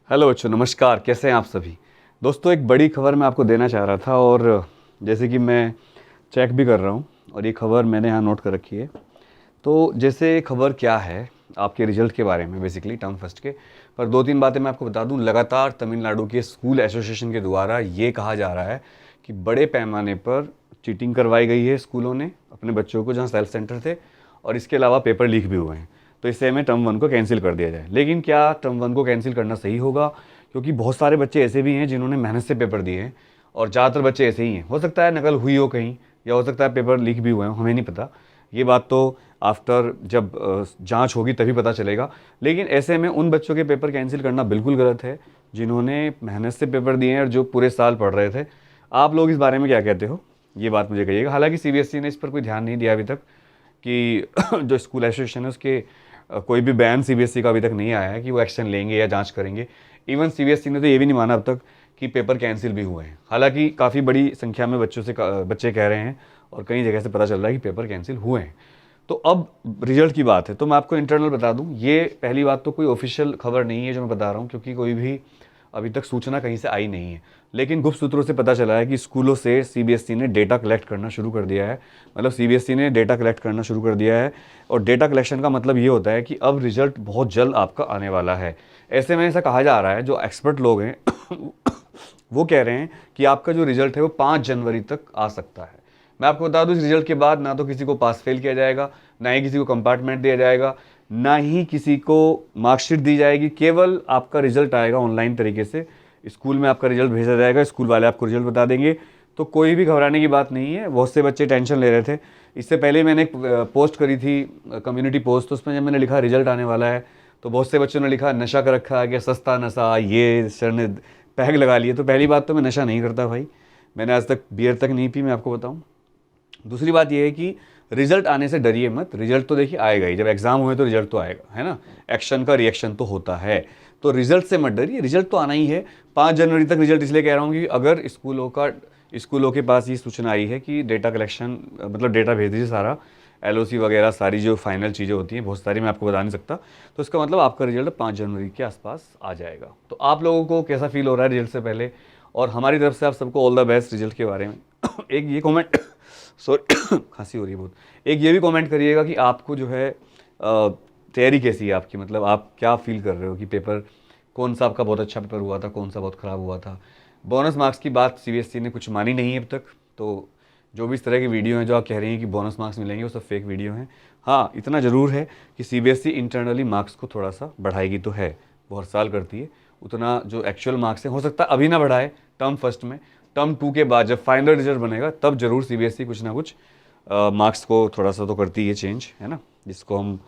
Hello बच्चों, नमस्कार। कैसे हैं आप सभी दोस्तों? एक बड़ी खबर मैं आपको देना चाह रहा था और जैसे कि मैं चेक भी कर रहा हूँ और ये खबर मैंने यहाँ नोट कर रखी है। तो जैसे खबर क्या है आपके रिजल्ट के बारे में, बेसिकली टर्म फर्स्ट के, पर दो तीन बातें मैं आपको बता दूं। लगातार तमिलनाडु के स्कूल एसोसिएशन के द्वारा ये कहा जा रहा है कि बड़े पैमाने पर चीटिंग करवाई गई है स्कूलों ने अपने बच्चों को, जहाँ सेल्फ सेंटर थे, और इसके अलावा पेपर लीक भी हुए हैं। तो इससे हमें टर्म वन को कैंसिल कर दिया जाए। लेकिन क्या टर्म वन को कैंसिल करना सही होगा? क्योंकि बहुत सारे बच्चे ऐसे भी हैं जिन्होंने मेहनत से पेपर दिए हैं और ज़्यादातर बच्चे ऐसे ही हैं। हो सकता है नकल हुई हो कहीं, या हो सकता है पेपर लीक भी हुए हो, हमें नहीं पता। ये बात तो आफ्टर जब जांच होगी तभी पता चलेगा। लेकिन ऐसे में उन बच्चों के पेपर कैंसिल करना बिल्कुल गलत है जिन्होंने मेहनत से पेपर दिए हैं और जो पूरे साल पढ़ रहे थे। आप लोग इस बारे में क्या कहते हो, ये बात मुझे कहिएगा। हालांकि सीबीएसई ने इस पर कोई ध्यान नहीं दिया अभी तक कि जो स्कूल एसोसिएशन है उसके कोई भी बैन सीबीएसई का अभी तक नहीं आया है कि वो एक्शन लेंगे या जांच करेंगे। इवन सीबीएसई ने तो ये भी नहीं माना अब तक कि पेपर कैंसिल भी हुए हैं। हालांकि काफ़ी बड़ी संख्या में बच्चे कह रहे हैं और कई जगह से पता चल रहा है कि पेपर कैंसिल हुए हैं। तो अब रिजल्ट की बात है, तो मैं आपको इंटरनल बता दूं। ये पहली बात तो कोई ऑफिशियल खबर नहीं है जो मैं बता रहा हूँ, क्योंकि कोई भी अभी तक सूचना कहीं से आई नहीं है। लेकिन गुप्त सूत्रों से पता चला है कि स्कूलों से सीबीएसई ने डेटा कलेक्ट करना शुरू कर दिया है। मतलब सीबीएसई ने डेटा कलेक्ट करना शुरू कर दिया है, और डेटा कलेक्शन का मतलब ये होता है कि अब रिजल्ट बहुत जल्द आपका आने वाला है। ऐसे में ऐसा कहा जा रहा है, जो एक्सपर्ट लोग हैं वो कह रहे हैं कि आपका जो रिजल्ट है वो 5 जनवरी तक आ सकता है। मैं आपको बता दूं, इस रिजल्ट के बाद ना तो किसी को पास फेल किया जाएगा, ना ही किसी को कंपार्टमेंट दिया जाएगा, ना ही किसी को मार्कशीट दी जाएगी। केवल आपका रिजल्ट आएगा ऑनलाइन तरीके से। स्कूल में आपका रिजल्ट भेजा जाएगा, स्कूल वाले आपको रिजल्ट बता देंगे। तो कोई भी घबराने की बात नहीं है। बहुत से बच्चे टेंशन ले रहे थे। इससे पहले मैंने एक पोस्ट करी थी, कम्युनिटी पोस्ट, तो उसमें जब मैंने लिखा रिजल्ट आने वाला है, तो बहुत से बच्चों ने लिखा नशा कर रखा है, कि सस्ता नशा, ये सर ने पैग लगा लिए। तो पहली बात तो मैं नशा नहीं करता भाई, मैंने आज तक बियर तक नहीं पी, मैं आपको बताऊं। दूसरी बात यह है कि रिजल्ट आने से डरिए मत। रिजल्ट तो देखिए आएगा ही, जब एग्जाम हुए तो रिजल्ट तो आएगा, है ना। एक्शन का रिएक्शन तो होता है, तो रिजल्ट से मत डरिए, रिजल्ट तो आना ही है। 5 जनवरी तक रिजल्ट इसलिए कह रहा हूँ कि अगर स्कूलों के पास ये सूचना आई है कि डेटा कलेक्शन, मतलब डेटा भेज दीजिए सारा, एलओसी वगैरह सारी जो फाइनल चीज़ें होती हैं, बहुत सारी मैं आपको बता नहीं सकता, तो इसका मतलब आपका रिजल्ट 5 जनवरी के आसपास आ जाएगा। तो आप लोगों को कैसा फील हो रहा है रिजल्ट से पहले? और हमारी तरफ से आप सबको ऑल द बेस्ट रिजल्ट के बारे में। एक ये कमेंट सॉरी खांसी हो रही है बहुत। एक ये भी कमेंट करिएगा कि आपको जो है तैयारी कैसी है आपकी, मतलब आप क्या फील कर रहे हो कि पेपर कौन सा आपका बहुत अच्छा पेपर हुआ था, कौन सा बहुत ख़राब हुआ था। बोनस मार्क्स की बात सीबीएसई ने कुछ मानी नहीं है अब तक, तो जो भी इस तरह की वीडियो हैं जो आप कह रही हैं कि बोनस मार्क्स मिलेंगे, वो सब फेक वीडियो हैं। हाँ, इतना ज़रूर है कि सीबीएसई इंटरनली मार्क्स को थोड़ा सा बढ़ाएगी तो है, वो हर साल करती है। उतना जो एक्चुअल मार्क्स है हो सकता है अभी ना बढ़ाए टर्म फर्स्ट में, टर्म टू के बाद जब फाइनल रिजल्ट बनेगा तब जरूर सीबीएसई कुछ ना कुछ मार्क्स को थोड़ा सा तो करती है चेंज, है ना। जिसको हम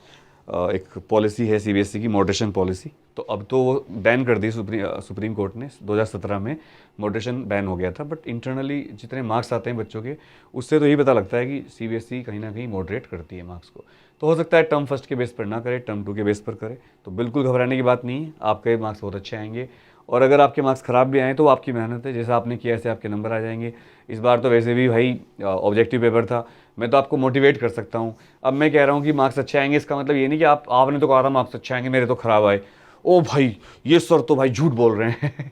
एक पॉलिसी है सीबीएसई की, मॉडरेशन पॉलिसी, तो अब तो वो बैन कर दी सुप्रीम कोर्ट ने। 2017 में मॉडरेशन बैन हो गया था, बट इंटरनली जितने मार्क्स आते हैं बच्चों के, उससे तो यही पता लगता है कि सीबीएसई कहीं ना कहीं मॉडरेट करती है मार्क्स को। तो हो सकता है टर्म फर्स्ट के बेस पर ना करे, टर्म टू के बेस पर करे, तो बिल्कुल घबराने की बात नहीं है। आपके मार्क्स बहुत अच्छे आएंगे, और अगर आपके मार्क्स ख़राब भी आए तो आपकी मेहनत है, जैसा आपने किया ऐसे आपके नंबर आ जाएंगे। इस बार तो वैसे भी भाई ऑब्जेक्टिव पेपर था, मैं तो आपको मोटिवेट कर सकता हूँ। अब मैं कह रहा हूँ कि मार्क्स अच्छे आएंगे, इसका मतलब ये नहीं कि आपने तो कहा था मार्क्स अच्छे आएंगे, मेरे तो ख़राब आए, ओ भाई ये सर तो भाई झूठ बोल रहे हैं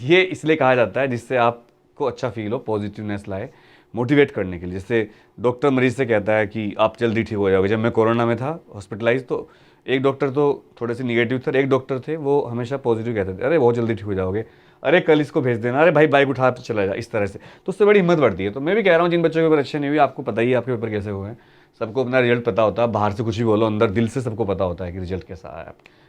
ये इसलिए कहा जाता है जिससे आपको अच्छा फील हो, पॉजिटिवनेस लाए, मोटिवेट करने के लिए। जैसे डॉक्टर मरीज से कहता है कि आप जल्दी ठीक हो जाओगे। जब मैं कोरोना में था हॉस्पिटलाइज, तो एक डॉक्टर तो थोड़े से निगेटिव थे, एक डॉक्टर थे वो हमेशा पॉजिटिव कहते थे, अरे बहुत जल्दी ठीक हो जाओगे, अरे कल इसको भेज देना, अरे भाई बाइक उठा चला जा, इस तरह से। तो उससे बड़ी हिम्मत बढ़ती है। तो मैं भी कह रहा हूँ जिन बच्चों के पेपर अच्छे नहीं हुए, आपको पता ही है आपके पेपर कैसे हुए हैं, सबको अपना रिजल्ट पता होता है। बाहर से कुछ भी बोलो, अंदर दिल से सबको पता होता है कि रिजल्ट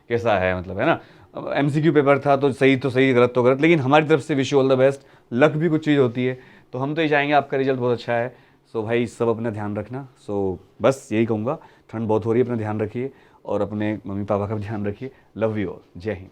कैसा है, मतलब, है ना। अब एमसीक्यू पेपर था तो सही, गलत तो गलत, लेकिन हमारी तरफ से wish you all the best. Luck भी कुछ चीज़ होती है, तो हम तो ये चाहेंगे आपका रिजल्ट बहुत अच्छा है। सो भाई सब अपना ध्यान रखना। सो बस यही कहूँगा, ठंड बहुत हो रही है, अपना ध्यान रखिए और अपने मम्मी पापा का भी ध्यान रखिए। लव यू ऑल, जय हिंद।